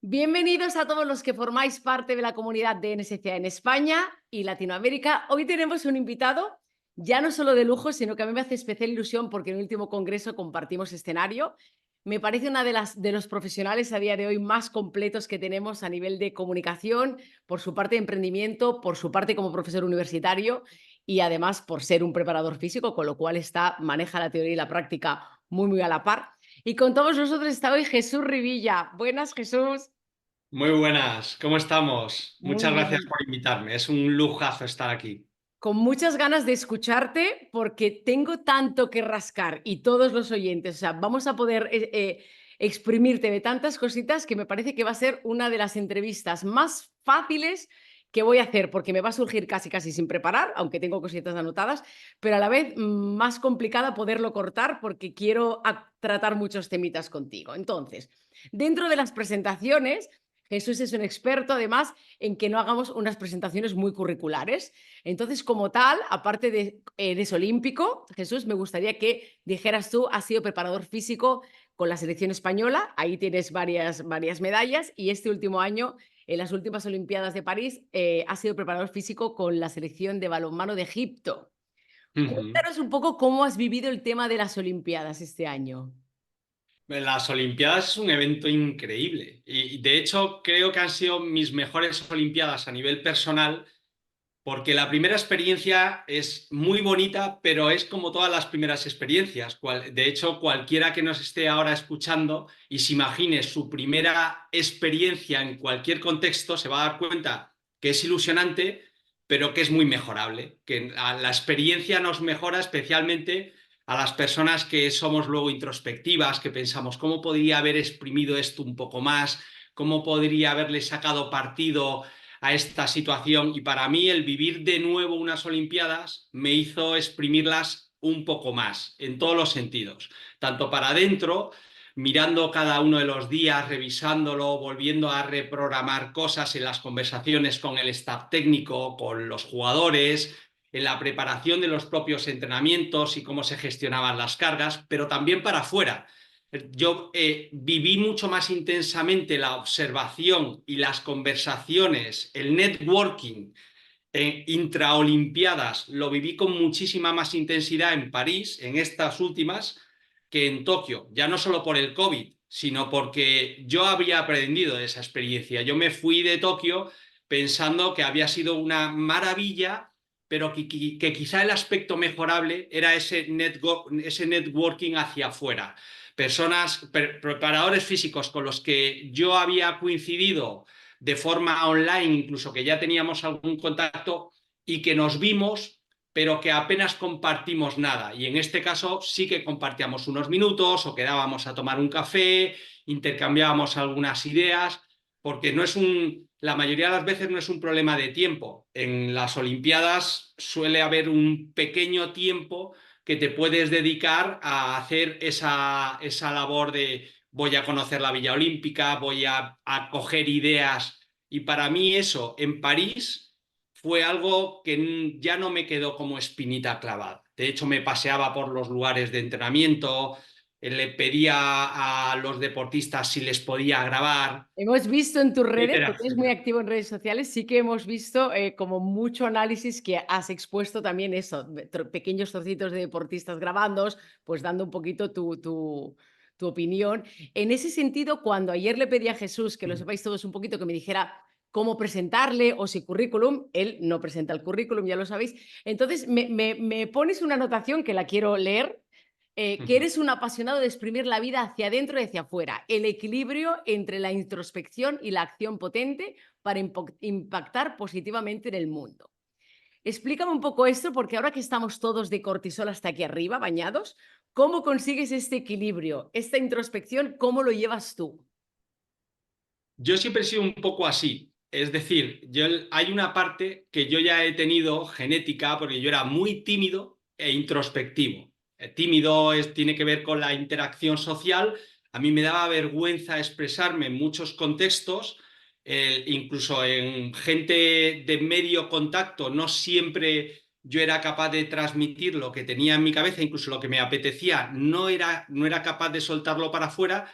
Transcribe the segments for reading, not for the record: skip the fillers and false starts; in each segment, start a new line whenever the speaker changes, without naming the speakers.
Bienvenidos a todos los que formáis parte de la comunidad de NSCA en España y Latinoamérica. Hoy tenemos un invitado, ya no solo de lujo, sino que a mí me hace especial ilusión porque en el último congreso compartimos escenario. Me parece una de los profesionales a día de hoy más completos que tenemos a nivel de comunicación, por su parte de emprendimiento, por su parte como profesor universitario y además por ser un preparador físico, con lo cual maneja la teoría y la práctica muy a la par. Y con todos nosotros está hoy Jesús Rivilla. Buenas, Jesús.
Muy buenas, ¿cómo estamos?
Muy
Muchas gracias
bien.
por invitarme, es un lujazo estar aquí.
Con muchas ganas de escucharte porque tengo tanto que rascar y todos los oyentes, o sea, vamos a poder exprimirte de tantas cositas que me parece que va a ser una de las entrevistas más fáciles que voy a hacer porque me va a surgir casi sin preparar, aunque tengo cositas anotadas, pero a la vez más complicada poderlo cortar porque quiero tratar muchos temitas contigo. Entonces, dentro de las presentaciones, Jesús es un experto además en que no hagamos unas presentaciones muy curriculares. Entonces, como tal, aparte de eres olímpico, Jesús, me gustaría que dijeras tú, has sido preparador físico con la selección española, ahí tienes varias medallas y este último año, en las últimas Olimpiadas de París, has sido preparador físico con la selección de balonmano de Egipto.
Ujú.
Cuéntanos un poco cómo has vivido el tema de las Olimpiadas este año.
Las Olimpiadas es un evento increíble y de hecho creo que han sido mis mejores Olimpiadas a nivel personal porque la primera experiencia es muy bonita, pero es como todas las primeras experiencias. De hecho, cualquiera que nos esté ahora escuchando y se imagine su primera experiencia en cualquier contexto se va a dar cuenta que es ilusionante, pero que es muy mejorable, que la experiencia nos mejora especialmente a las personas que somos luego introspectivas, que pensamos cómo podría haber exprimido esto un poco más, cómo podría haberle sacado partido a esta situación, y para mí el vivir de nuevo unas Olimpiadas me hizo exprimirlas un poco más en todos los sentidos, tanto para adentro, mirando cada uno de los días, revisándolo, volviendo a reprogramar cosas en las conversaciones con el staff técnico, con los jugadores, en la preparación de los propios entrenamientos y cómo se gestionaban las cargas, pero también para afuera. Yo viví mucho más intensamente la observación y las conversaciones, el networking intraolimpiadas, lo viví con muchísima más intensidad en París, en estas últimas, que en Tokio. Ya no solo por el COVID, sino porque yo había aprendido de esa experiencia. Yo me fui de Tokio pensando que había sido una maravilla, pero que quizá el aspecto mejorable era ese networking hacia afuera. Personas, preparadores físicos con los que yo había coincidido de forma online, incluso que ya teníamos algún contacto y que nos vimos, pero que apenas compartimos nada. Y en este caso sí que compartíamos unos minutos o quedábamos a tomar un café, intercambiábamos algunas ideas, porque la mayoría de las veces no es un problema de tiempo. En las Olimpiadas suele haber un pequeño tiempo que te puedes dedicar a hacer esa labor de voy a conocer la Villa Olímpica, voy a coger ideas. Y para mí eso en París fue algo que ya no me quedó como espinita clavada. De hecho, me paseaba por los lugares de entrenamiento, le pedía a los deportistas si les podía grabar,
Hemos visto en tus redes,
etcétera,
porque eres muy
etcétera.
activo en redes sociales, sí que hemos visto como mucho análisis que has expuesto también eso, pequeños trocitos de deportistas grabándoos, pues dando un poquito tu opinión. En ese sentido, cuando ayer le pedí a Jesús, que lo sepáis todos un poquito, que me dijera cómo presentarle o si currículum, él no presenta el currículum, ya lo sabéis. Entonces, me pones una anotación que la quiero leer, que eres un apasionado de exprimir la vida hacia adentro y hacia afuera, el equilibrio entre la introspección y la acción potente para impactar positivamente en el mundo. Explícame un poco esto, porque ahora que estamos todos de cortisol hasta aquí arriba, bañados, ¿cómo consigues este equilibrio, esta introspección, cómo lo llevas tú?
Yo siempre he sido un poco así. Es decir, hay una parte que yo ya he tenido genética porque yo era muy tímido e introspectivo. Tímido tiene que ver con la interacción social. A mí me daba vergüenza expresarme en muchos contextos, incluso en gente de medio contacto. No siempre yo era capaz de transmitir lo que tenía en mi cabeza, incluso lo que me apetecía, no era capaz de soltarlo para afuera.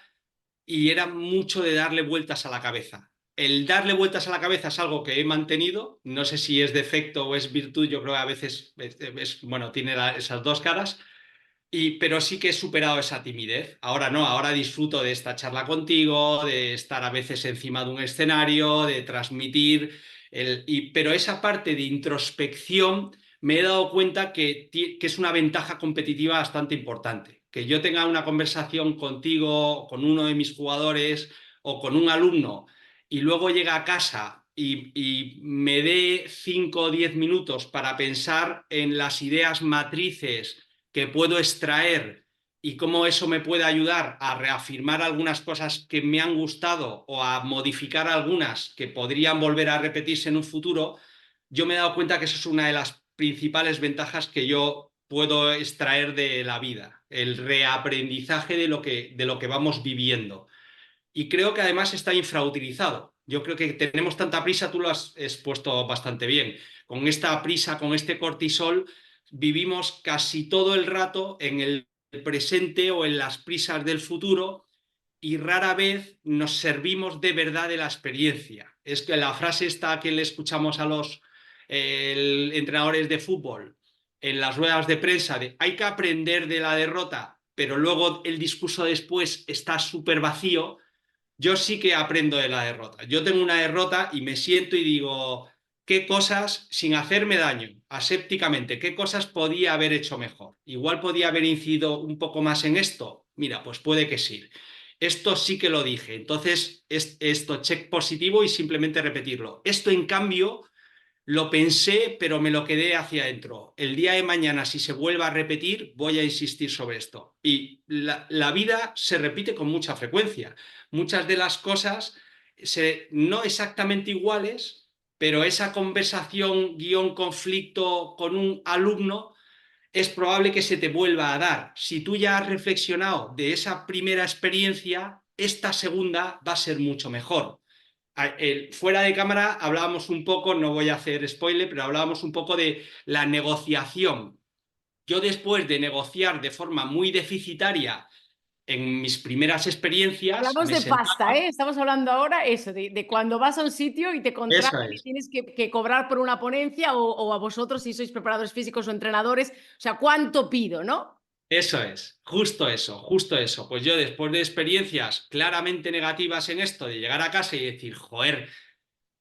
y era mucho de darle vueltas a la cabeza. El darle vueltas a la cabeza es algo que he mantenido, no sé si es defecto o es virtud, yo creo que a veces bueno, tiene esas dos caras, pero sí que he superado esa timidez. Ahora no, ahora disfruto de esta charla contigo, de estar a veces encima de un escenario, de transmitir, pero esa parte de introspección me he dado cuenta que es una ventaja competitiva bastante importante. Que yo tenga una conversación contigo, con uno de mis jugadores o con un alumno y luego llega a casa y me dé 5 o 10 minutos para pensar en las ideas matrices que puedo extraer y cómo eso me puede ayudar a reafirmar algunas cosas que me han gustado o a modificar algunas que podrían volver a repetirse en un futuro, yo me he dado cuenta que eso es una de las principales ventajas que yo puedo extraer de la vida, el reaprendizaje de lo que vamos viviendo. Y creo que además está infrautilizado. Yo creo que tenemos tanta prisa, tú lo has expuesto bastante bien. Con esta prisa, con este cortisol, vivimos casi todo el rato en el presente o en las prisas del futuro y rara vez nos servimos de verdad de la experiencia. Es que la frase esta que le escuchamos a los entrenadores de fútbol en las ruedas de prensa de hay que aprender de la derrota, pero luego el discurso después está súper vacío. Yo sí que aprendo de la derrota. Yo tengo una derrota y me siento y digo, ¿qué cosas, sin hacerme daño, asépticamente, qué cosas podía haber hecho mejor? Igual podía haber incidido un poco más en esto. Mira, pues puede que sí. Esto sí que lo dije. Entonces, esto, check positivo y simplemente repetirlo. Esto, en cambio, lo pensé, pero me lo quedé hacia adentro. El día de mañana, si se vuelve a repetir, voy a insistir sobre esto. Y la vida se repite con mucha frecuencia. Muchas de las cosas, no exactamente iguales, pero esa conversación guión conflicto con un alumno es probable que se te vuelva a dar. Si tú ya has reflexionado de esa primera experiencia, esta segunda va a ser mucho mejor. Fuera de cámara hablábamos un poco, no voy a hacer spoiler, pero hablábamos un poco de la negociación. Yo, después de negociar de forma muy deficitaria en mis primeras experiencias,
Hablamos
me
de pasta,
sentaba.
¿eh? Estamos hablando ahora eso, de cuando vas a un sitio y te
Eso
contratan y
es,
tienes que cobrar por una ponencia o a vosotros si sois preparadores físicos o entrenadores, o sea, ¿cuánto pido, no?
eso es, justo eso, justo eso. Pues yo, después de experiencias claramente negativas en esto, de llegar a casa y decir, joder,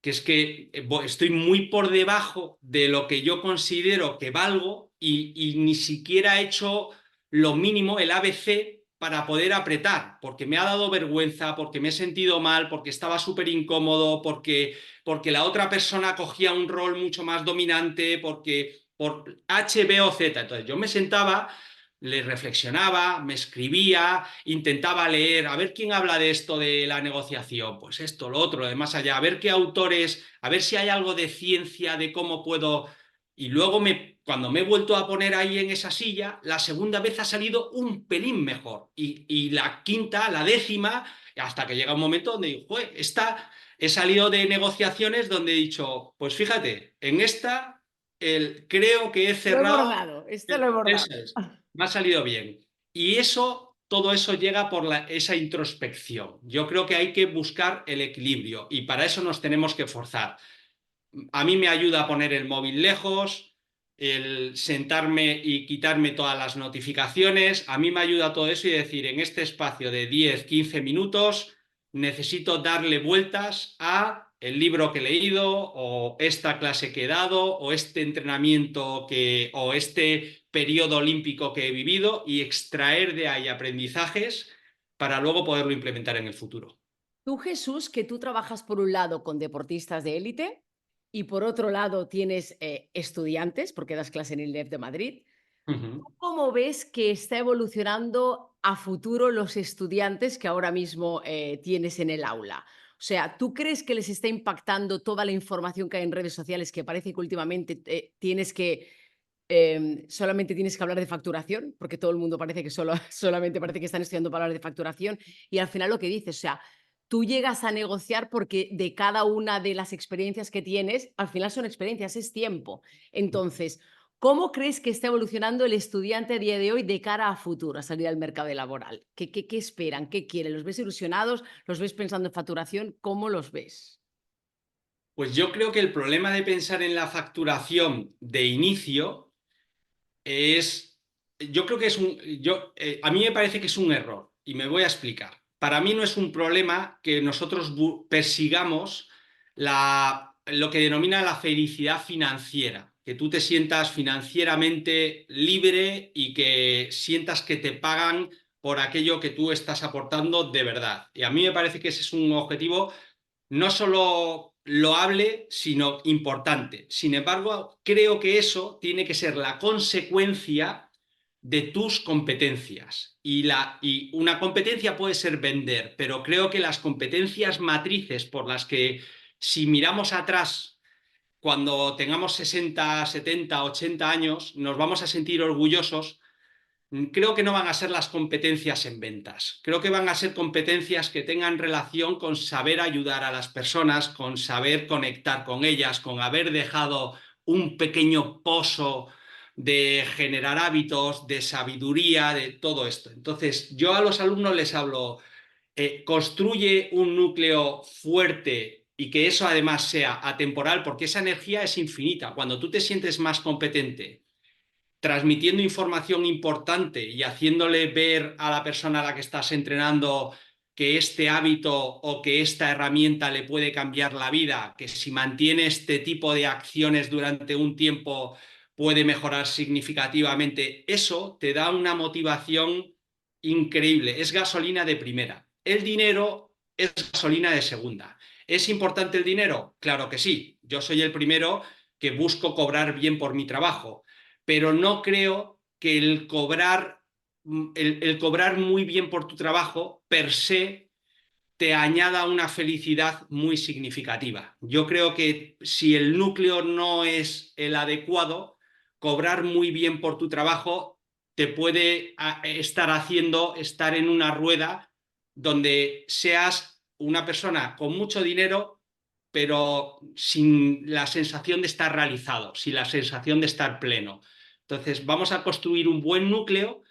que es que estoy muy por debajo de lo que yo considero que valgo y ni siquiera he hecho lo mínimo, el ABC, para poder apretar, porque me ha dado vergüenza, porque me he sentido mal, porque estaba súper incómodo, porque la otra persona cogía un rol mucho más dominante, porque por H, B o Z. Entonces yo me sentaba, le reflexionaba, me escribía, intentaba leer, a ver quién habla de esto de la negociación, pues esto, lo otro, de más allá, a ver qué autores, a ver si hay algo de ciencia, de cómo puedo. Y luego, cuando me he vuelto a poner ahí en esa silla, la segunda vez ha salido un pelín mejor. Y la quinta, la décima, hasta que llega un momento donde digo, "Jue, he salido de negociaciones donde he dicho, pues fíjate, en esta creo que he
Lo he
cerrado.
bordado, esto lo he bordado.
Eso es, me ha salido bien. Y eso, todo eso llega por esa introspección. Yo creo que hay que buscar el equilibrio y para eso nos tenemos que forzar. A mí me ayuda a poner el móvil lejos, el sentarme y quitarme todas las notificaciones. A mí me ayuda todo eso y decir, en este espacio de 10, 15 minutos, necesito darle vueltas a el libro que he leído o esta clase que he dado o este entrenamiento o este periodo olímpico que he vivido y extraer de ahí aprendizajes para luego poderlo implementar en el futuro.
Tú, Jesús, que tú trabajas por un lado con deportistas de élite y por otro lado tienes estudiantes, porque das clase en el INEF de Madrid.
Ujú.
¿Cómo ves que está evolucionando a futuro los estudiantes que ahora mismo tienes en el aula? O sea, ¿tú crees que les está impactando toda la información que hay en redes sociales que parece que últimamente solamente tienes que hablar de facturación? Porque todo el mundo parece que solamente parece que están estudiando para hablar de facturación y al final lo que dices, o sea, tú llegas a negociar porque de cada una de las experiencias que tienes, al final son experiencias, es tiempo. Entonces, ¿Cómo crees que está evolucionando el estudiante a día de hoy de cara a futuro, a salir al mercado laboral? ¿Qué esperan? ¿Qué quieren? ¿Los ves ilusionados? ¿Los ves pensando en facturación? ¿Cómo los ves?
Pues yo creo que el problema de pensar en la facturación de inicio es, yo creo que es a mí me parece que es un error y me voy a explicar. Para mí no es un problema que nosotros persigamos lo que denomina la felicidad financiera, que tú te sientas financieramente libre y que sientas que te pagan por aquello que tú estás aportando de verdad. Y a mí me parece que ese es un objetivo no solo loable, sino importante. Sin embargo, creo que eso tiene que ser la consecuencia de tus competencias. Y una competencia puede ser vender, pero creo que las competencias matrices por las que, si miramos atrás, cuando tengamos 60, 70, 80 años, nos vamos a sentir orgullosos. Creo que no van a ser las competencias en ventas. Creo que van a ser competencias que tengan relación con saber ayudar a las personas, con saber conectar con ellas, con haber dejado un pequeño pozo de generar hábitos, de sabiduría, de todo esto. Entonces, yo a los alumnos les hablo, construye un núcleo fuerte y que eso además sea atemporal, porque esa energía es infinita. Cuando tú te sientes más competente, transmitiendo información importante y haciéndole ver a la persona a la que estás entrenando que este hábito o que esta herramienta le puede cambiar la vida, que si mantiene este tipo de acciones durante un tiempo puede mejorar significativamente, eso te da una motivación increíble, es gasolina de primera. El dinero es gasolina de segunda. ¿Es importante el dinero? Claro que sí. Yo soy el primero que busco cobrar bien por mi trabajo, pero no creo que el cobrar muy bien por tu trabajo per se te añada una felicidad muy significativa. Yo creo que si el núcleo no es el adecuado, cobrar muy bien por tu trabajo te puede estar en una rueda donde seas una persona con mucho dinero, pero sin la sensación de estar realizado, sin la sensación de estar pleno. Entonces, vamos a construir un buen núcleo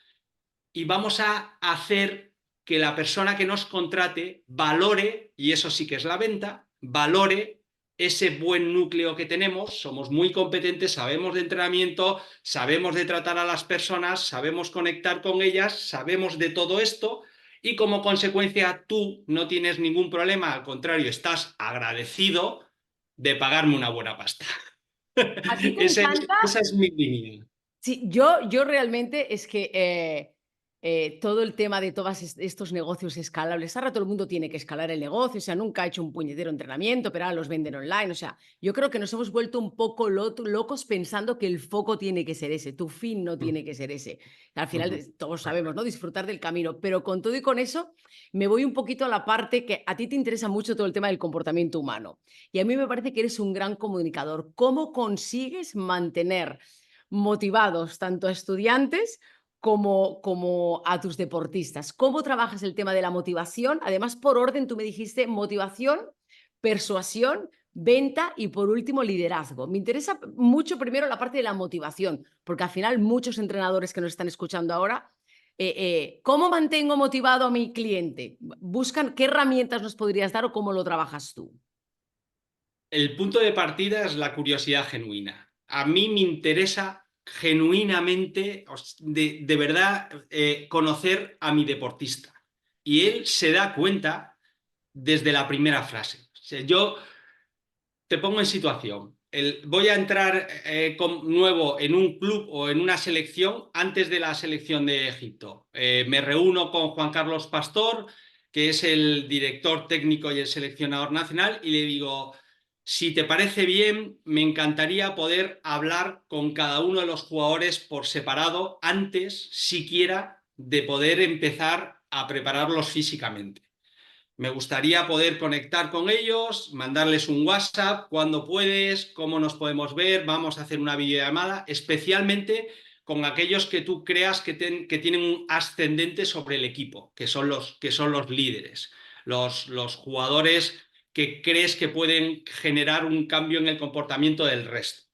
y vamos a hacer que la persona que nos contrate valore, y eso sí que es la venta, valore ese buen núcleo que tenemos. Somos muy competentes, sabemos de entrenamiento, sabemos de tratar a las personas, sabemos conectar con ellas, sabemos de todo esto, y como consecuencia tú no tienes ningún problema, al contrario, estás agradecido de pagarme una buena pasta.
¿A ti te encanta?
Esa es mi línea.
Sí, yo realmente es que todo el tema de todos estos negocios escalables, ahora todo el mundo tiene que escalar el negocio, o sea, nunca ha hecho un puñetero entrenamiento, pero ahora los venden online, o sea, yo creo que nos hemos vuelto un poco locos pensando que el foco tiene que ser ese, tu fin no tiene que ser ese. Al final todos sabemos, ¿no? Disfrutar del camino, pero con todo y con eso me voy un poquito a la parte que a ti te interesa mucho todo el tema del comportamiento humano. Y a mí me parece que eres un gran comunicador. ¿Cómo consigues mantener motivados tanto a estudiantes como a tus deportistas? ¿Cómo trabajas el tema de la motivación? Además, por orden, tú me dijiste motivación, persuasión, venta y por último liderazgo. Me interesa mucho primero la parte de la motivación, porque al final muchos entrenadores que nos están escuchando ahora, ¿cómo mantengo motivado a mi cliente? Buscan qué herramientas nos podrías dar o cómo lo trabajas tú.
El punto de partida es la curiosidad genuina. A mí me interesa genuinamente, de verdad, conocer a mi deportista. Y él se da cuenta desde la primera frase. O sea, yo te pongo en situación. Voy a entrar nuevo en un club o en una selección antes de la selección de Egipto. Me reúno con Juan Carlos Pastor, que es el director técnico y el seleccionador nacional, y le digo, si te parece bien, me encantaría poder hablar con cada uno de los jugadores por separado antes siquiera de poder empezar a prepararlos físicamente. Me gustaría poder conectar con ellos, mandarles un WhatsApp, cuando puedes, cómo nos podemos ver, vamos a hacer una videollamada, especialmente con aquellos que tú creas que tienen un ascendente sobre el equipo, que son los líderes, los jugadores que crees que pueden generar un cambio en el comportamiento del resto.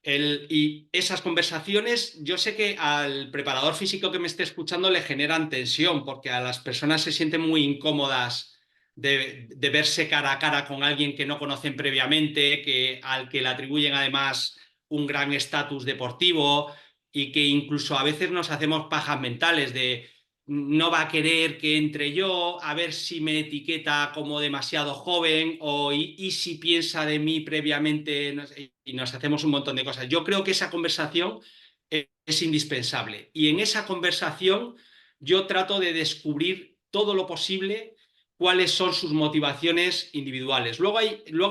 Y esas conversaciones, yo sé que al preparador físico que me esté escuchando le generan tensión, porque a las personas se sienten muy incómodas de verse cara a cara con alguien que no conocen previamente, al que le atribuyen además un gran estatus deportivo y que incluso a veces nos hacemos pajas mentales de no va a querer que entre yo, a ver si me etiqueta como demasiado joven o y si piensa de mí previamente, no sé, y nos hacemos un montón de cosas. Yo creo que esa conversación es indispensable y en esa conversación yo trato de descubrir todo lo posible cuáles son sus motivaciones individuales. Luego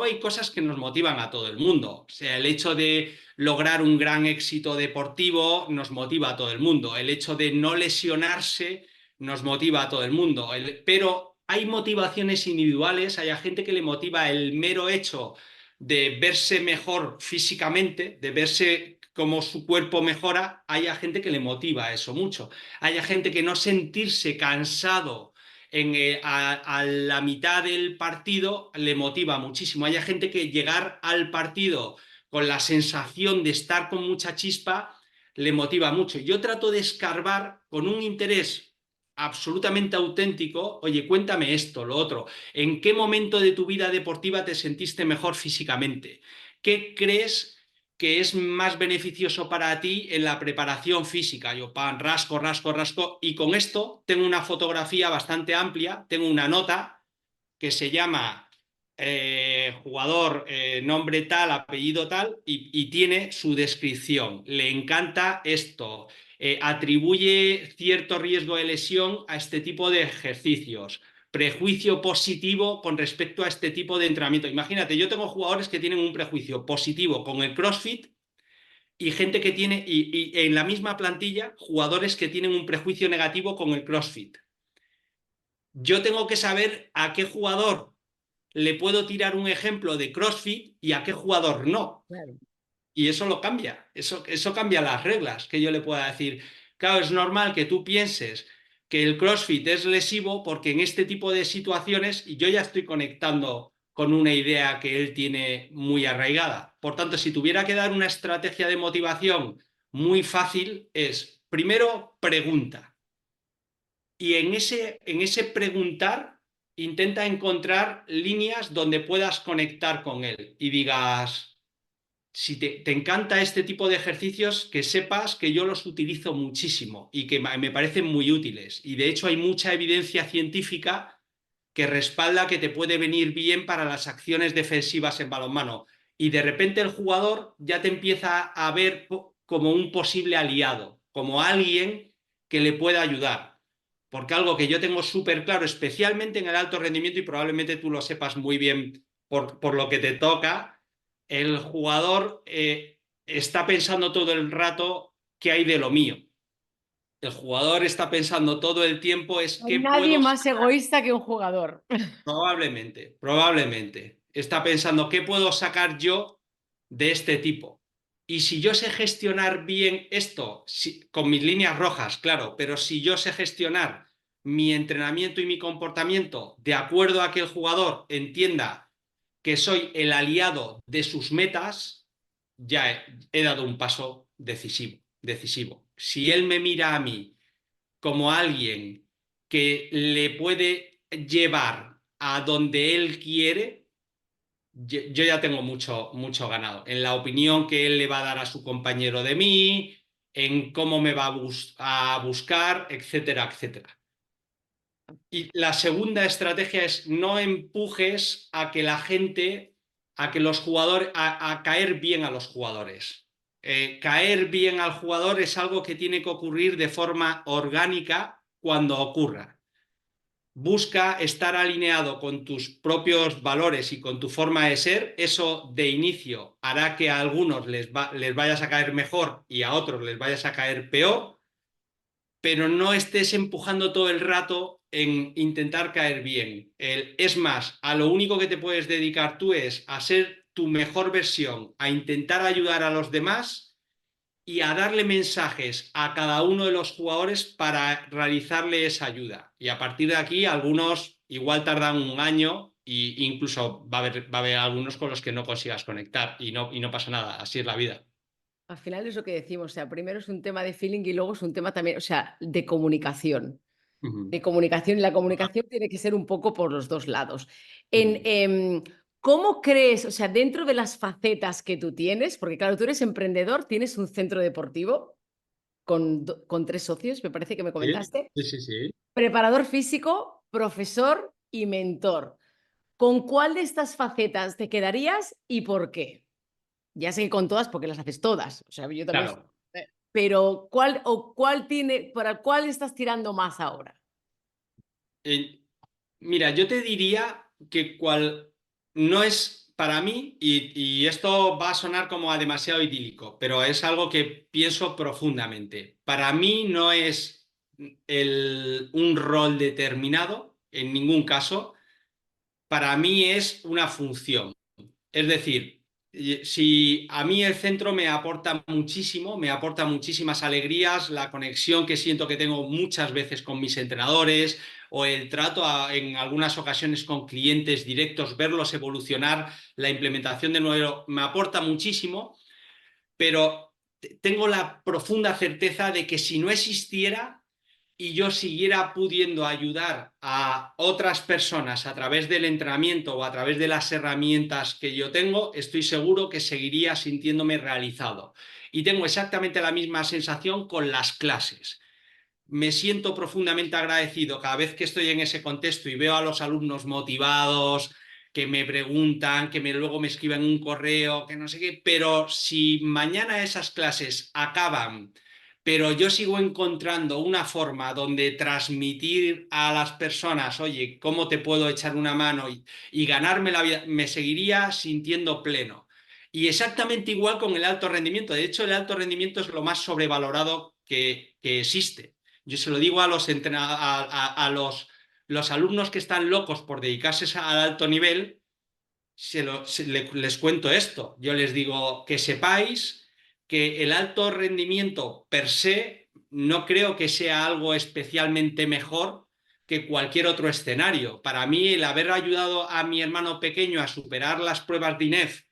hay cosas que nos motivan a todo el mundo. O sea, el hecho de lograr un gran éxito deportivo nos motiva a todo el mundo. El hecho de no lesionarse nos motiva a todo el mundo. Pero hay motivaciones individuales, hay gente que le motiva el mero hecho de verse mejor físicamente, de verse como su cuerpo mejora, hay gente que le motiva eso mucho. Hay gente que no sentirse cansado a la mitad del partido le motiva muchísimo. Hay gente que llegar al partido con la sensación de estar con mucha chispa le motiva mucho. Yo trato de escarbar con un interés absolutamente auténtico, oye, cuéntame esto, lo otro, ¿en qué momento de tu vida deportiva te sentiste mejor físicamente? ¿Qué crees que es más beneficioso para ti en la preparación física? Yo, pan, rasco, rasco, rasco, y con esto tengo una fotografía bastante amplia, tengo una nota que se llama jugador, nombre tal, apellido tal, y tiene su descripción. Le encanta esto, atribuye cierto riesgo de lesión a este tipo de ejercicios, prejuicio positivo con respecto a este tipo de entrenamiento. Imagínate, yo tengo jugadores que tienen un prejuicio positivo con el CrossFit y gente que tiene, y en la misma plantilla, jugadores que tienen un prejuicio negativo con el CrossFit. Yo tengo que saber a qué jugador le puedo tirar un ejemplo de CrossFit y a qué jugador no.
Claro.
Y eso lo cambia, eso cambia las reglas, que yo le pueda decir, claro, es normal que tú pienses que el CrossFit es lesivo porque en este tipo de situaciones, y yo ya estoy conectando con una idea que él tiene muy arraigada. Por tanto, si tuviera que dar una estrategia de motivación muy fácil, es primero pregunta. Y en ese preguntar, intenta encontrar líneas donde puedas conectar con él y digas, si te encanta este tipo de ejercicios, que sepas que yo los utilizo muchísimo y que me parecen muy útiles. Y de hecho hay mucha evidencia científica que respalda que te puede venir bien para las acciones defensivas en balonmano. Y de repente el jugador ya te empieza a ver como un posible aliado, como alguien que le pueda ayudar. Porque algo que yo tengo súper claro, especialmente en el alto rendimiento, y probablemente tú lo sepas muy bien por lo que te toca, el jugador está pensando todo el rato qué hay de lo mío. El jugador está pensando todo el tiempo es
No hay
qué
nadie
puedo
más
sacar.
egoísta que un jugador.
Probablemente, probablemente. Está pensando qué puedo sacar yo de este tipo. Y si yo sé gestionar bien esto, con mis líneas rojas, claro, pero si yo sé gestionar mi entrenamiento y mi comportamiento de acuerdo a que el jugador entienda que soy el aliado de sus metas, ya he dado un paso decisivo, decisivo. Si él me mira a mí como alguien que le puede llevar a donde él quiere, yo ya tengo mucho, mucho ganado. En la opinión que él le va a dar a su compañero de mí, en cómo me va a buscar, etcétera, etcétera. Y la segunda estrategia es no empujes a que la gente, a que los jugadores, a caer bien a los jugadores. Caer bien al jugador es algo que tiene que ocurrir de forma orgánica cuando ocurra. Busca estar alineado con tus propios valores y con tu forma de ser. Eso de inicio hará que a algunos les vayas a caer mejor y a otros les vayas a caer peor, pero no estés empujando todo el rato en intentar caer bien. Es más, a lo único que te puedes dedicar tú es a ser tu mejor versión, a intentar ayudar a los demás y a darle mensajes a cada uno de los jugadores para realizarle esa ayuda. Y a partir de aquí, algunos igual tardan un año e incluso va a haber algunos con los que no consigas conectar y no pasa nada, así es la vida.
Al final es lo que decimos, o sea, primero es un tema de feeling y luego es un tema también, o sea, de comunicación.
Ujú,
De comunicación y la comunicación tiene que ser un poco por los dos lados. En,
ujú.
¿Cómo crees, o sea, dentro de las facetas que tú tienes, porque claro, tú eres emprendedor, tienes un centro deportivo con 3 socios, me parece que me
Sí,
comentaste,
sí, sí, sí.
preparador físico, profesor y mentor. ¿Con cuál de estas facetas te quedarías y por qué? Ya sé que con todas porque las haces todas, o sea, yo también,
Claro.
pero ¿cuál tiene, para cuál estás tirando más ahora?
Eh, Mira, yo te diría que cual no es para mí, y esto va a sonar como a demasiado idílico, pero es algo que pienso profundamente. Para mí no es un rol determinado en ningún caso, para mí es una función. Es decir, si a mí el centro me aporta muchísimo, me aporta muchísimas alegrías, la conexión que siento que tengo muchas veces con mis entrenadores o el trato en algunas ocasiones con clientes directos, verlos evolucionar, la implementación de nuevo, me aporta muchísimo, pero tengo la profunda certeza de que si no existiera y yo siguiera pudiendo ayudar a otras personas a través del entrenamiento o a través de las herramientas que yo tengo, estoy seguro que seguiría sintiéndome realizado. Y tengo exactamente la misma sensación con las clases. Me siento profundamente agradecido cada vez que estoy en ese contexto y veo a los alumnos motivados, que me preguntan, luego me escriben un correo, que no sé qué, pero si mañana esas clases acaban, pero yo sigo encontrando una forma donde transmitir a las personas, oye, ¿cómo te puedo echar una mano y ganarme la vida? Me seguiría sintiendo pleno. Y exactamente igual con el alto rendimiento. De hecho, el alto rendimiento es lo más sobrevalorado que existe. Yo se lo digo a los alumnos que están locos por dedicarse al alto nivel, les cuento esto. Yo les digo que sepáis que el alto rendimiento per se no creo que sea algo especialmente mejor que cualquier otro escenario. Para mí, el haber ayudado a mi hermano pequeño a superar las pruebas de INEF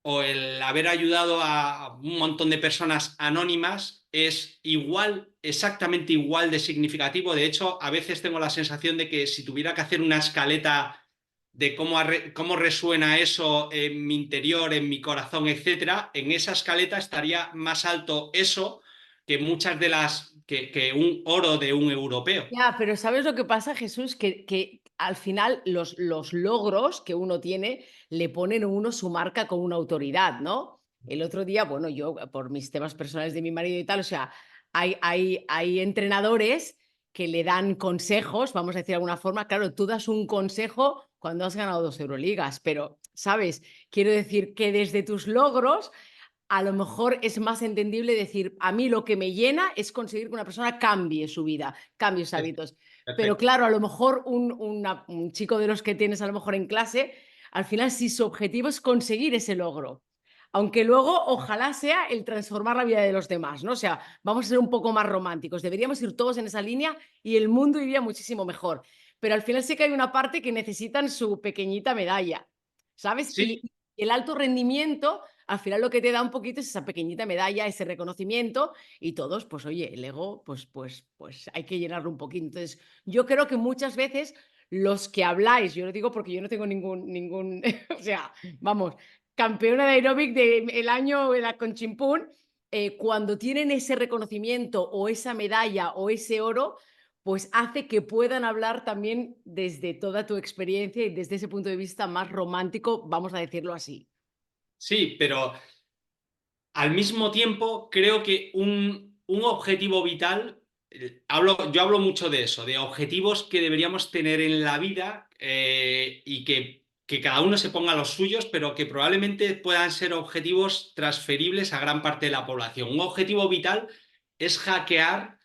o el haber ayudado a un montón de personas anónimas es igual, exactamente igual de significativo. De hecho, a veces tengo la sensación de que si tuviera que hacer una escaleta de cómo resuena eso en mi interior, en mi corazón, etcétera, en esa escaleta estaría más alto eso que muchas de que un oro de un europeo.
Ya, pero ¿sabes lo que pasa, Jesús? Que al final los logros que uno tiene le ponen a uno su marca con una autoridad, ¿no? El otro día, bueno, yo por mis temas personales de mi marido y tal, o sea, hay entrenadores que le dan consejos, vamos a decir de alguna forma, claro, tú das un consejo cuando has ganado 2 Euroligas, pero, ¿sabes? Quiero decir que desde tus logros a lo mejor es más entendible decir, a mí lo que me llena es conseguir que una persona cambie su vida, cambie sus hábitos. Pero
Perfecto.
claro, a lo mejor un chico de los que tienes a lo mejor en clase, al final si su objetivo es conseguir ese logro, aunque luego ojalá sea el transformar la vida de los demás, ¿no? O sea, vamos a ser un poco más románticos, deberíamos ir todos en esa línea y el mundo iría muchísimo mejor. Pero al final sí que hay una parte que necesitan su pequeñita medalla, ¿sabes?
Sí,
Y el alto rendimiento al final lo que te da un poquito es esa pequeñita medalla, ese reconocimiento y todos, pues oye, el ego, pues hay que llenarlo un poquito. Entonces, yo creo que muchas veces los que habláis, yo lo digo porque yo no tengo ningún, o sea, vamos, campeona de aeróbic del año con chimpún, cuando tienen ese reconocimiento o esa medalla o ese oro, pues hace que puedan hablar también desde toda tu experiencia y desde ese punto de vista más romántico, vamos a decirlo así.
sí, pero al mismo tiempo, creo que un objetivo vital, yo hablo mucho de eso, de objetivos que deberíamos tener en la vida y que cada uno se ponga los suyos, pero que probablemente puedan ser objetivos transferibles a gran parte de la población. Un objetivo vital es hackear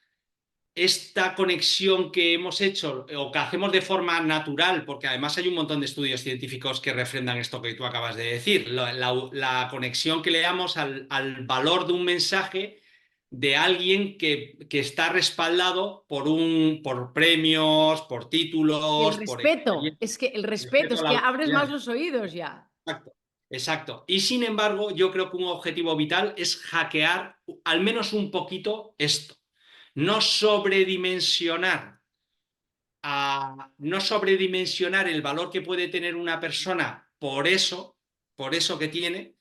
esta conexión que hemos hecho o que hacemos de forma natural, porque además hay un montón de estudios científicos que refrendan esto que tú acabas de decir, la conexión que le damos al valor de un mensaje de alguien que está respaldado por premios, por
Y el
títulos, por
respeto,
experiencia,
es que el respeto,
respeto
es
a la
que abres más
autoridad.
los oídos ya.
Exacto. Exacto. Y sin embargo, yo creo que un objetivo vital es hackear al menos un poquito esto. No sobredimensionar, no sobredimensionar el valor que puede tener una persona por eso que tiene,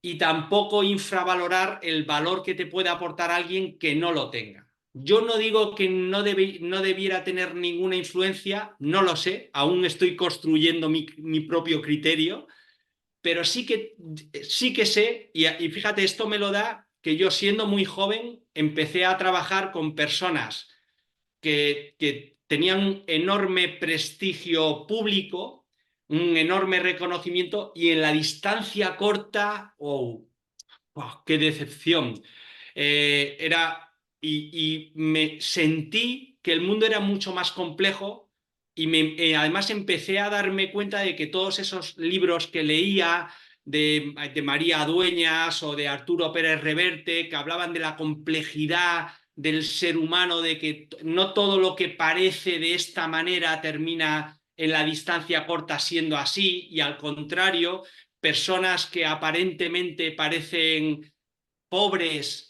y tampoco infravalorar el valor que te puede aportar alguien que no lo tenga. Yo no digo que no debiera tener ninguna influencia, no lo sé, aún estoy construyendo mi propio criterio, pero sí que sé, y fíjate, esto me lo da que yo siendo muy joven empecé a trabajar con personas que tenían un enorme prestigio público, un enorme reconocimiento, y en la distancia corta, oh, ¡oh, qué decepción! Era, y me sentí que el mundo era mucho más complejo, y además empecé a darme cuenta de que todos esos libros que leía de María Dueñas o de Arturo Pérez Reverte, que hablaban de la complejidad del ser humano, de que no todo lo que parece de esta manera termina en la distancia corta siendo así, y al contrario, personas que aparentemente parecen pobres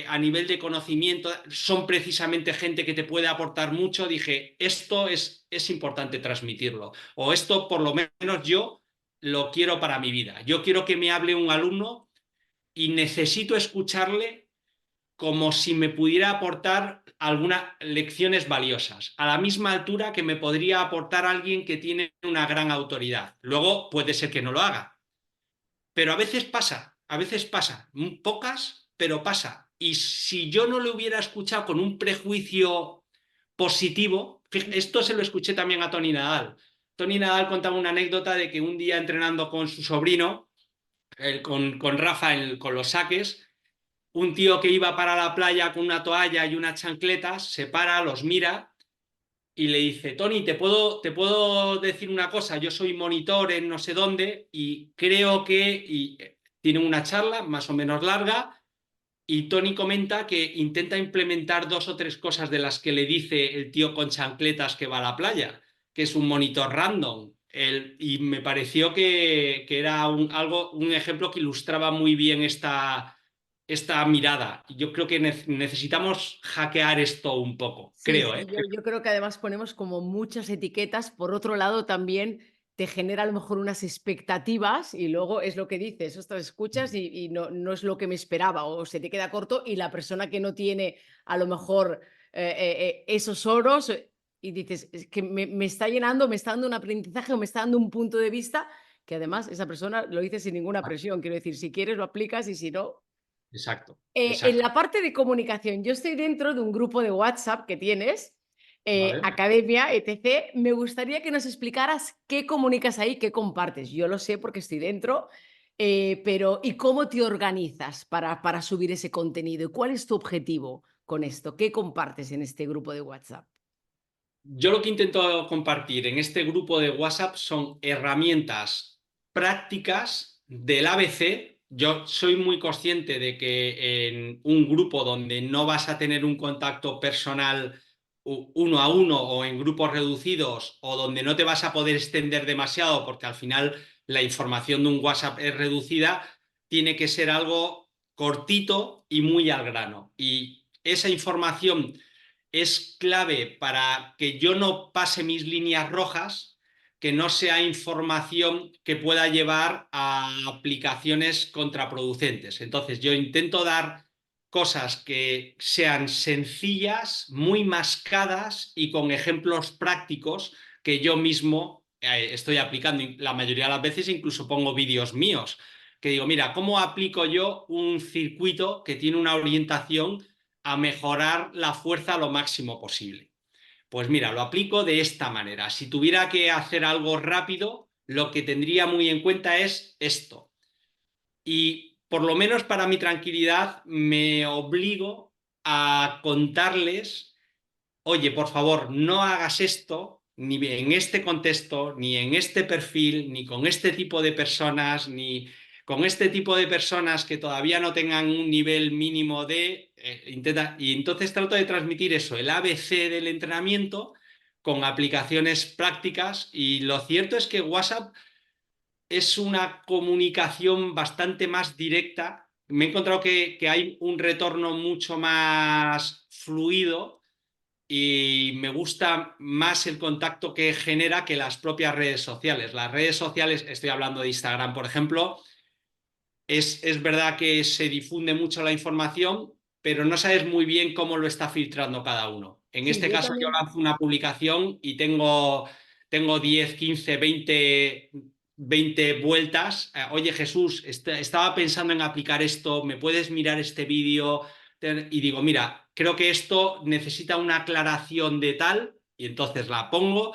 a nivel de conocimiento, son precisamente gente que te puede aportar mucho. Dije, esto es importante transmitirlo, o esto por lo menos yo lo quiero para mi vida. Yo quiero que me hable un alumno y necesito escucharle como si me pudiera aportar algunas lecciones valiosas, a la misma altura que me podría aportar alguien que tiene una gran autoridad. Luego puede ser que no lo haga, pero a veces pasa, pocas, pero pasa. Y si yo no le hubiera escuchado con un prejuicio positivo, esto se lo escuché también a Tony Nadal. Tony Nadal contaba una anécdota de que un día entrenando con su sobrino, con Rafa con los saques, un tío que iba para la playa con una toalla y unas chancletas, se para, los mira y le dice, Tony, te puedo decir una cosa, yo soy monitor en no sé dónde y creo que... Y tienen una charla más o menos larga, y Tony comenta que intenta implementar dos o tres cosas de las que le dice el tío con chancletas que va a la playa, que es un monitor random. Y me pareció que era un ejemplo que ilustraba muy bien esta mirada. Yo creo que necesitamos hackear esto un poco,
Sí,
creo, ¿eh?
sí, yo creo que además ponemos como muchas etiquetas. Por otro lado, también te genera a lo mejor unas expectativas y luego es lo que dices, ostras, escuchas y no, no es lo que me esperaba o se te queda corto y la persona que no tiene a lo mejor esos oros y dices, es que me está llenando, me está dando un aprendizaje o me está dando un punto de vista que además esa persona lo dice sin ninguna presión. Quiero decir, si quieres lo aplicas y si no,
Exacto,
en
exacto.
la parte de comunicación, yo estoy dentro de un grupo de WhatsApp que tienes,
¿Vale?
academia, etc. Me gustaría que nos explicaras qué comunicas ahí, qué compartes. Yo lo sé porque estoy dentro, pero ¿y cómo te organizas para subir ese contenido? ¿Y cuál es tu objetivo con esto? ¿Qué compartes en este grupo de WhatsApp?
Yo lo que intento compartir en este grupo de WhatsApp son herramientas prácticas del ABC. Yo soy muy consciente de que en un grupo donde no vas a tener un contacto personal uno a uno, o en grupos reducidos, o donde no te vas a poder extender demasiado porque al final la información de un WhatsApp es reducida, tiene que ser algo cortito y muy al grano. Y esa información es clave para que yo no pase mis líneas rojas, que no sea información que pueda llevar a aplicaciones contraproducentes. Entonces, yo intento dar cosas que sean sencillas, muy mascadas y con ejemplos prácticos que yo mismo estoy aplicando. La mayoría de las veces incluso pongo vídeos míos que digo, mira, ¿cómo aplico yo un circuito que tiene una orientación a mejorar la fuerza lo máximo posible? Pues mira, lo aplico de esta manera. Si tuviera que hacer algo rápido, lo que tendría muy en cuenta es esto. Y por lo menos para mi tranquilidad me obligo a contarles, oye, por favor, no hagas esto ni en este contexto, ni en este perfil, ni con este tipo de personas, ni con este tipo de personas que todavía no tengan un nivel mínimo de... y entonces trato de transmitir eso, el ABC del entrenamiento, con aplicaciones prácticas. Y lo cierto es que WhatsApp es una comunicación bastante más directa. Me he encontrado que hay un retorno mucho más fluido y me gusta más el contacto que genera que las propias redes sociales. Las redes sociales, estoy hablando de Instagram, por ejemplo, es verdad que se difunde mucho la información, pero no sabes muy bien cómo lo está filtrando cada uno. En
Sí,
este
yo
caso yo
también.
lanzo una publicación y tengo 10, 15, 20 vueltas. Oye Jesús, estaba pensando en aplicar esto, ¿me puedes mirar este vídeo? Y digo, mira, creo que esto necesita una aclaración de tal, y entonces la pongo.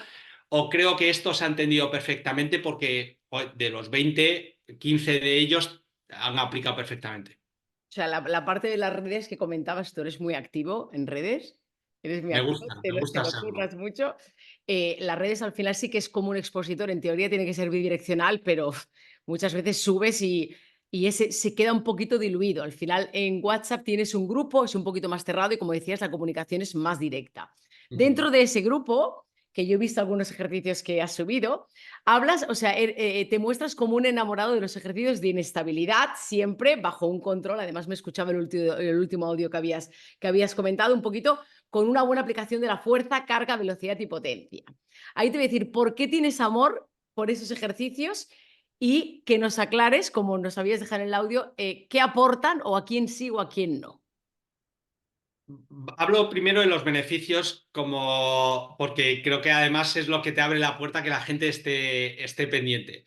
O creo que esto se ha entendido perfectamente porque de los 20, 15 de ellos han aplicado perfectamente.
O sea, la parte de las redes que comentabas, tú eres muy activo en redes, eres muy activo,
Me
te
gusta
lo
serlo.
curras mucho. Las redes al final sí que es como un expositor, en teoría tiene que ser bidireccional, pero muchas veces subes y ese se queda un poquito diluido. Al final en WhatsApp tienes un grupo, es un poquito más cerrado y como decías, la comunicación es más directa.
Ujú.
Dentro de ese grupo, que yo he visto algunos ejercicios que has subido, hablas, o sea, te muestras como un enamorado de los ejercicios de inestabilidad, siempre bajo un control. Además, me escuchaba el último audio que habías comentado un poquito con una buena aplicación de la fuerza, carga, velocidad y potencia. Ahí te voy a decir, ¿por qué tienes amor por esos ejercicios? Y que nos aclares, como nos habías dejado en el audio, qué aportan o a quién sí o a quién no.
Hablo primero de los beneficios porque creo que además es lo que te abre la puerta a que la gente esté pendiente.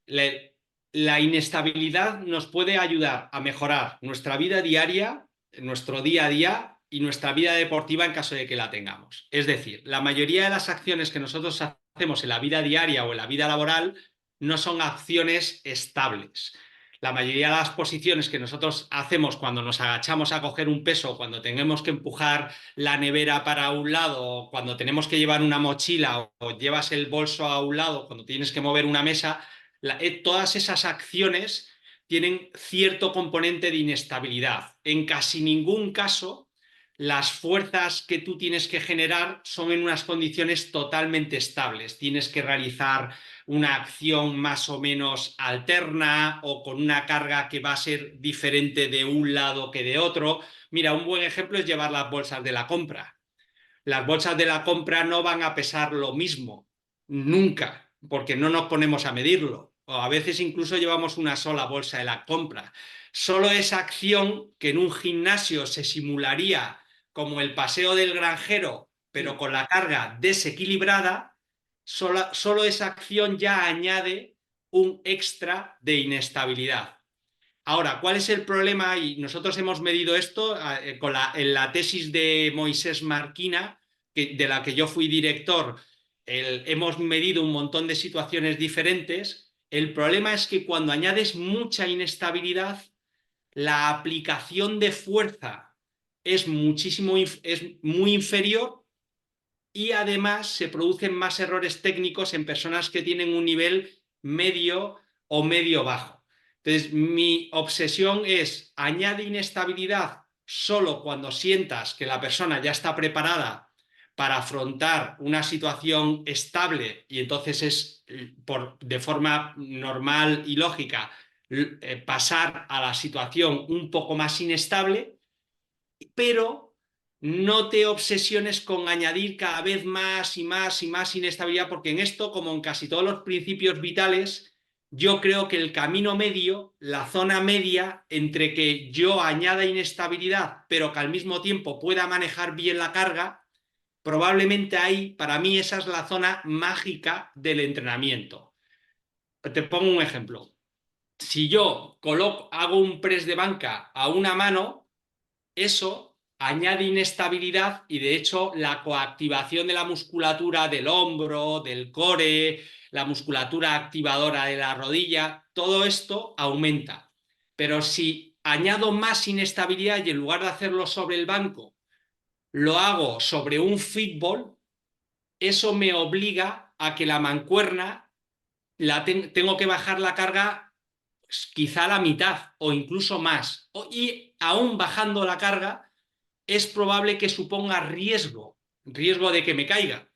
Le- la inestabilidad nos puede ayudar a mejorar nuestra vida diaria, nuestro día a día y nuestra vida deportiva en caso de que la tengamos. Es decir, la mayoría de las acciones que nosotros hacemos en la vida diaria o en la vida laboral no son acciones estables. La mayoría de las posiciones que nosotros hacemos cuando nos agachamos a coger un peso, cuando tenemos que empujar la nevera para un lado, o cuando tenemos que llevar una mochila o llevas el bolso a un lado, cuando tienes que mover una mesa, todas esas acciones tienen cierto componente de inestabilidad. En casi ningún caso, las fuerzas que tú tienes que generar son en unas condiciones totalmente estables. Tienes que realizar una acción más o menos alterna o con una carga que va a ser diferente de un lado que de otro. Mira, un buen ejemplo es llevar las bolsas de la compra. Las bolsas de la compra no van a pesar lo mismo, nunca, porque no nos ponemos a medirlo. O a veces incluso llevamos una sola bolsa de la compra. Solo esa acción que en un gimnasio se simularía como el paseo del granjero, pero
Sí.
con la carga desequilibrada, solo esa acción ya añade un extra de inestabilidad. Ahora, ¿cuál es el problema? Y nosotros hemos medido esto en la tesis de Moisés Marquina, de la que yo fui director. Hemos medido un montón de situaciones diferentes. El problema es que cuando añades mucha inestabilidad, la aplicación de fuerza es muy inferior y además se producen más errores técnicos en personas que tienen un nivel medio o medio bajo. Entonces, mi obsesión es añade inestabilidad solo cuando sientas que la persona ya está preparada para afrontar una situación estable y entonces es de forma normal y lógica pasar a la situación un poco más inestable, pero no te obsesiones con añadir cada vez más y más y más inestabilidad, porque en esto, como en casi todos los principios vitales, yo creo que el camino medio, la zona media entre que yo añada inestabilidad, pero que al mismo tiempo pueda manejar bien la carga, probablemente ahí, para mí, esa es la zona mágica del entrenamiento. Te pongo un ejemplo. Si yo hago un press de banca a una mano, eso añade inestabilidad y de hecho la coactivación de la musculatura del hombro, del core, la musculatura activadora de la rodilla, todo esto aumenta. Pero si añado más inestabilidad y en lugar de hacerlo sobre el banco, lo hago sobre un fútbol, eso me obliga a que la mancuerna tengo que bajar la carga quizá a la mitad o incluso más. Y aún bajando la carga, es probable que suponga riesgo de que me caiga.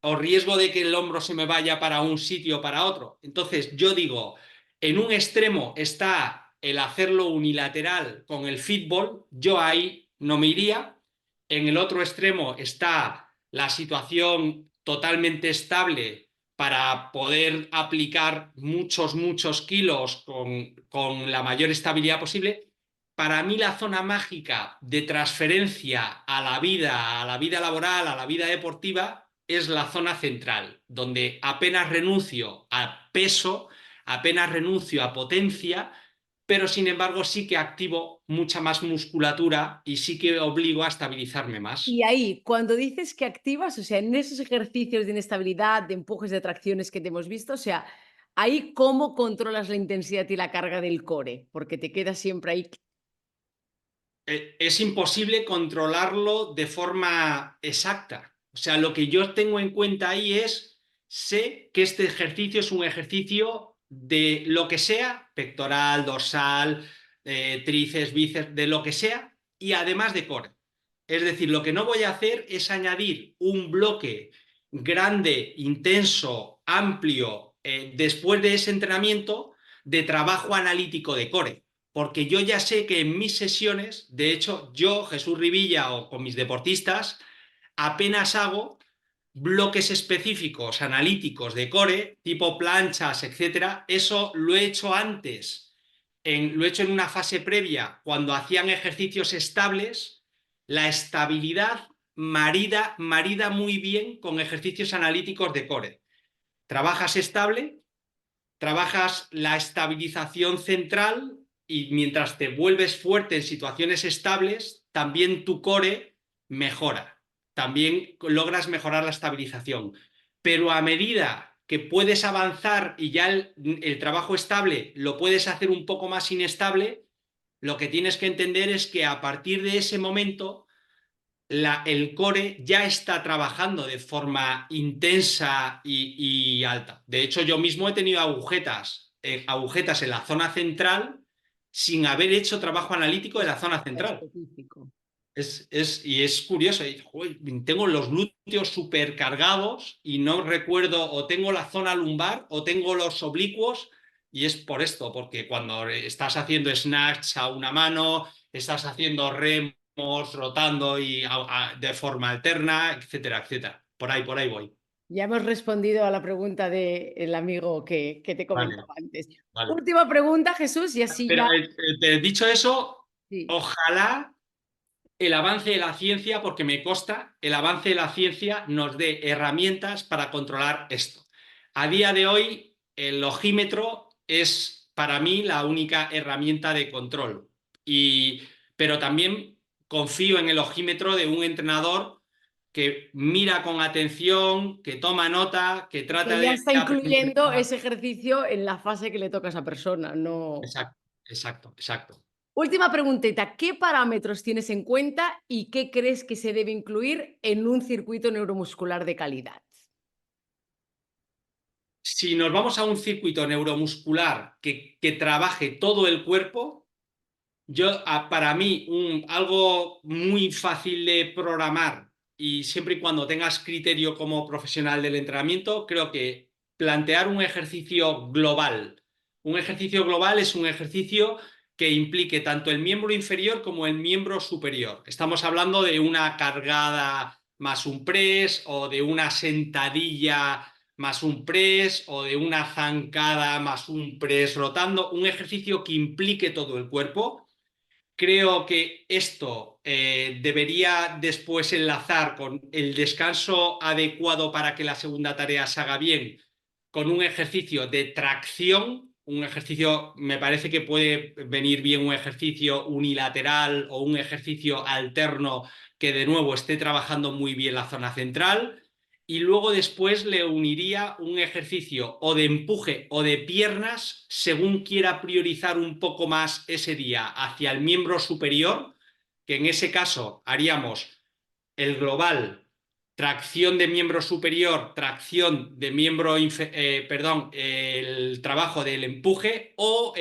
o riesgo de que el hombro se me vaya para un sitio o para otro. Entonces yo digo, en un extremo está el hacerlo unilateral con el fútbol, yo ahí no me iría. En el otro extremo está la situación totalmente estable para poder aplicar muchos kilos con la mayor estabilidad posible. Para mí la zona mágica de transferencia a la vida laboral, a la vida deportiva, es la zona central, donde apenas renuncio a peso, apenas renuncio a potencia, pero sin embargo sí que activo mucha más musculatura y sí que obligo a estabilizarme
Y
más.
ahí, cuando dices que activas, o sea, en esos ejercicios de inestabilidad, de empujes, de tracciones que te hemos visto, o sea, ahí cómo controlas la intensidad y la carga del core, porque te quedas siempre ahí.
Es imposible controlarlo de forma exacta. O sea, lo que yo tengo en cuenta ahí es, sé que este ejercicio es un ejercicio de lo que sea, pectoral, dorsal, tríceps, bíceps, de lo que sea, y además de core. Es decir, lo que no voy a hacer es añadir un bloque grande, intenso, amplio, después de ese entrenamiento de trabajo analítico de core, porque yo ya sé que en mis sesiones, de hecho, yo, Jesús Rivilla, o con mis deportistas, apenas hago bloques específicos analíticos de core, tipo planchas, etcétera. Eso lo he hecho antes, lo he hecho en una fase previa, cuando hacían ejercicios estables. La estabilidad marida muy bien con ejercicios analíticos de core. Trabajas estable, trabajas la estabilización central y mientras te vuelves fuerte en situaciones estables, también tu core mejora, también logras mejorar la estabilización. Pero a medida que puedes avanzar y ya el trabajo estable lo puedes hacer un poco más inestable, lo que tienes que entender es que a partir de ese momento el core ya está trabajando de forma intensa y alta. De hecho, yo mismo he tenido agujetas en la zona central sin haber hecho trabajo analítico de la zona central.
Específico.
Y es curioso, joder, tengo los glúteos supercargados y no recuerdo, o tengo la zona lumbar o tengo los oblicuos, y es por esto, porque cuando estás haciendo snatch a una mano, estás haciendo remos, rotando de forma alterna, etcétera, etcétera. Por ahí voy.
Ya hemos respondido a la pregunta del amigo que te
Vale,
comentaba antes.
vale.
Última pregunta, Jesús, y así
Pero
ya.
dicho eso,
Sí.
ojalá el avance de la ciencia, porque me consta, el avance de la ciencia nos dé herramientas para controlar esto. A día de hoy, el logímetro es para mí la única herramienta de control. Pero también confío en el logímetro de un entrenador que mira con atención, que toma nota, que
Que
trata
ya
de
está
aprender.
incluyendo ese ejercicio en la fase que le toca a esa persona. No.
Exacto, exacto, exacto.
Última preguntita, ¿qué parámetros tienes en cuenta y qué crees que se debe incluir en un circuito neuromuscular de calidad?
Si nos vamos a un circuito neuromuscular que trabaje todo el cuerpo, para mí, algo muy fácil de programar y siempre y cuando tengas criterio como profesional del entrenamiento, creo que plantear un ejercicio global. Un ejercicio global es un ejercicio que implique tanto el miembro inferior como el miembro superior. Estamos hablando de una cargada más un press, o de una sentadilla más un press, o de una zancada más un press rotando. Un ejercicio que implique todo el cuerpo. Creo que esto debería después enlazar con el descanso adecuado para que la segunda tarea se haga bien, con un ejercicio de tracción. Un ejercicio, me parece que puede venir bien un ejercicio unilateral o un ejercicio alterno que de nuevo esté trabajando muy bien la zona central. Y luego después le uniría un ejercicio o de empuje o de piernas, según quiera priorizar un poco más ese día hacia el miembro superior, que en ese caso haríamos el global, tracción de miembro superior, tracción de miembro perdón, el trabajo del empuje, o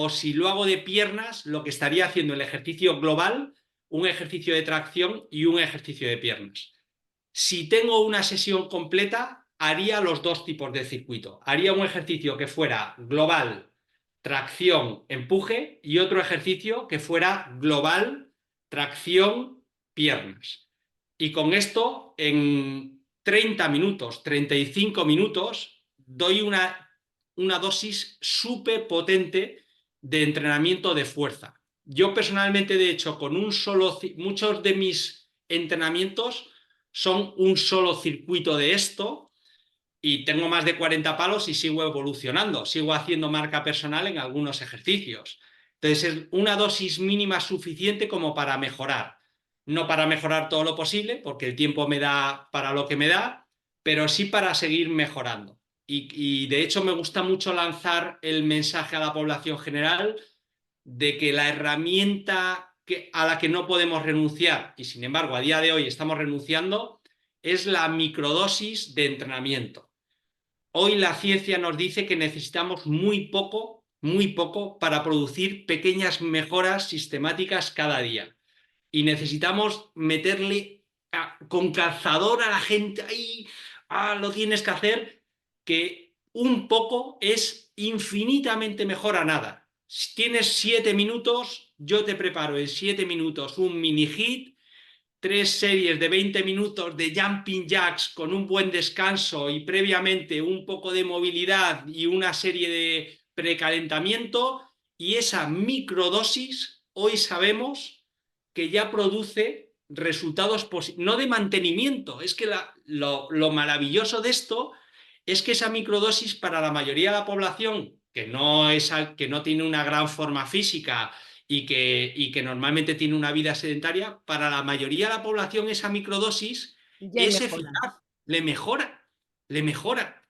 si lo hago de piernas, lo que estaría haciendo el ejercicio global, un ejercicio de tracción y un ejercicio de piernas. Si tengo una sesión completa, haría los dos tipos de circuito. Haría un ejercicio que fuera global, tracción, empuje, y otro ejercicio que fuera global, tracción, piernas. Y con esto, en 30 minutos, 35 minutos, doy una dosis súper potente de entrenamiento de fuerza. Yo personalmente, de hecho, con un solo, muchos de mis entrenamientos son un solo circuito de esto y tengo más de 40 palos y sigo evolucionando, sigo haciendo marca personal en algunos ejercicios. Entonces es una dosis mínima suficiente como para mejorar. No para mejorar todo lo posible, porque el tiempo me da para lo que me da, pero sí para seguir mejorando. Y de hecho me gusta mucho lanzar el mensaje a la población general de que la herramienta a la que no podemos renunciar, y sin embargo a día de hoy estamos renunciando, es la microdosis de entrenamiento. Hoy la ciencia nos dice que necesitamos muy poco para producir pequeñas mejoras sistemáticas cada día. Y necesitamos meterle con calzador a la gente, ahí, lo tienes que hacer, que un poco es infinitamente mejor a nada. Si tienes 7 minutos, yo te preparo en 7 minutos un mini hit, 3 series de 20 minutos de jumping jacks con un buen descanso y previamente un poco de movilidad y una serie de precalentamiento, y esa microdosis hoy sabemos que ya produce resultados no de mantenimiento. Es que lo maravilloso de esto es que esa microdosis para la mayoría de la población que no tiene una gran forma física y que normalmente tiene una vida sedentaria, para la mayoría de la población esa microdosis
Ya
es
mejora.
eficaz, le mejora, le mejora.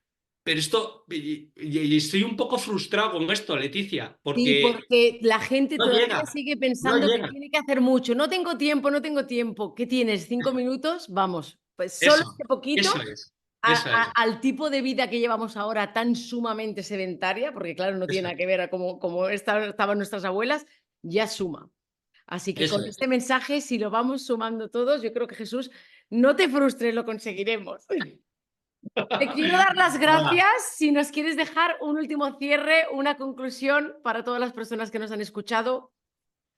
Pero esto, y estoy un poco frustrado con esto, Leticia,
Sí,
porque
porque la gente
no
todavía
llega,
sigue
no
pensando que
llega.
tiene que hacer mucho. No tengo tiempo, no tengo tiempo. ¿Qué tienes? ¿5 minutos? Vamos, pues solo
Eso,
este poquito
eso es, eso es,
al tipo de vida que llevamos ahora tan sumamente sedentaria, porque claro, no tiene
eso
nada
es,
que ver a como estaban nuestras abuelas, ya suma. Así que
eso
con
es.
este mensaje, si lo vamos sumando todos, yo creo que Jesús, no te frustres, lo conseguiremos. Te quiero dar las
Ah,
gracias. Si nos quieres dejar un último cierre, una conclusión para todas las personas que nos han escuchado.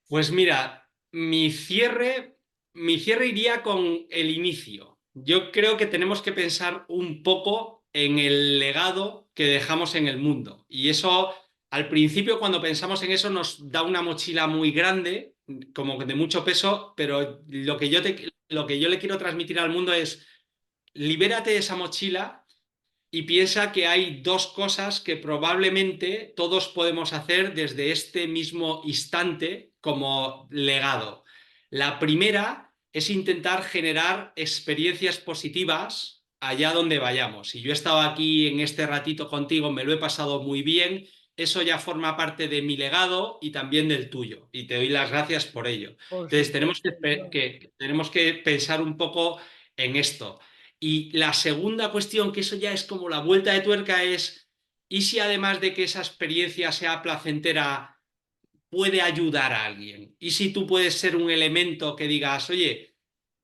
pues mira, mi cierre iría con el inicio. Yo creo que tenemos que pensar un poco en el legado que dejamos en el mundo. Y eso, al principio, cuando pensamos en eso, nos da una mochila muy grande, como de mucho peso, pero lo que yo le quiero transmitir al mundo es: libérate de esa mochila y piensa que hay dos cosas que probablemente todos podemos hacer desde este mismo instante como legado. La primera es intentar generar experiencias positivas allá donde vayamos. Si yo he estado aquí en este ratito contigo, me lo he pasado muy bien, eso ya forma parte de mi legado y también del tuyo. Y te doy las gracias por ello.
Por
Entonces, tenemos
supuesto.
que pensar un poco en esto. Y la segunda cuestión, que eso ya es como la vuelta de tuerca, es: ¿y si además de que esa experiencia sea placentera, puede ayudar a alguien? ¿Y si tú puedes ser un elemento que digas, oye,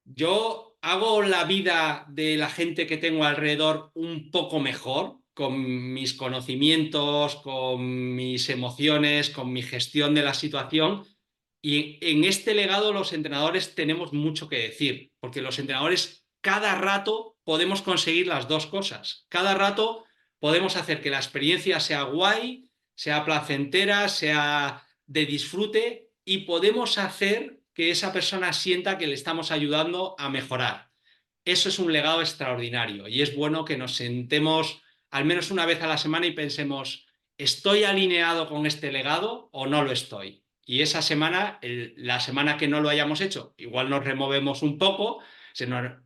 yo hago la vida de la gente que tengo alrededor un poco mejor con mis conocimientos, con mis emociones, con mi gestión de la situación? Y en este legado los entrenadores tenemos mucho que decir, porque los entrenadores cada rato podemos conseguir las dos cosas. Cada rato podemos hacer que la experiencia sea guay, sea placentera, sea de disfrute, y podemos hacer que esa persona sienta que le estamos ayudando a mejorar. Eso es un legado extraordinario y es bueno que nos sentemos al menos una vez a la semana y pensemos: ¿estoy alineado con este legado o no lo estoy? Y esa semana, la semana que no lo hayamos hecho, igual nos removemos un poco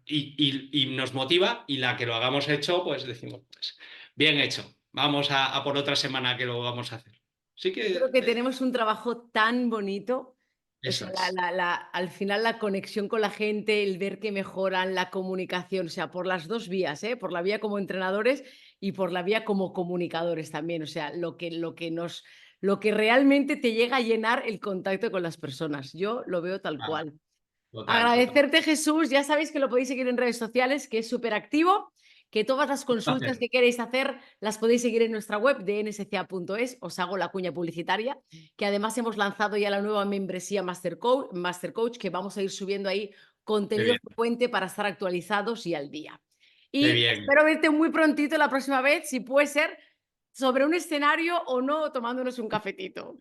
y nos motiva, y la que lo hagamos hecho, pues decimos, pues, bien hecho, vamos a por otra semana que lo vamos a hacer. Así
Creo
que
que tenemos un trabajo tan bonito. O
eso
sea,
es.
al final la conexión con la gente, el ver que mejoran la comunicación, o sea, por las dos vías, ¿eh? Por la vía como entrenadores y por la vía como comunicadores también. O sea, lo que realmente te llega a llenar el contacto con las personas. Yo lo veo tal
Ah,
cual.
Total, total.
Agradecerte, Jesús. Ya sabéis que lo podéis seguir en redes sociales, que es súper activo, que todas las consultas que queréis hacer las podéis seguir en nuestra web de nsca.es. Os hago la cuña publicitaria, que además hemos lanzado ya la nueva membresía Master Coach, que vamos a ir subiendo ahí
Qué
contenido
bien,
frecuente para estar actualizados y al día.
qué
Y
bien.
espero verte muy prontito la próxima vez, si puede ser sobre un escenario o no, tomándonos un cafetito.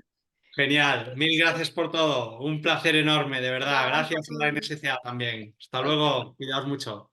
Genial. Mil gracias por todo. Un placer enorme, de verdad.
Nada,
Gracias a la
Jesús.
NSCA también. Hasta
Chao, chao.
luego. Cuidaos mucho.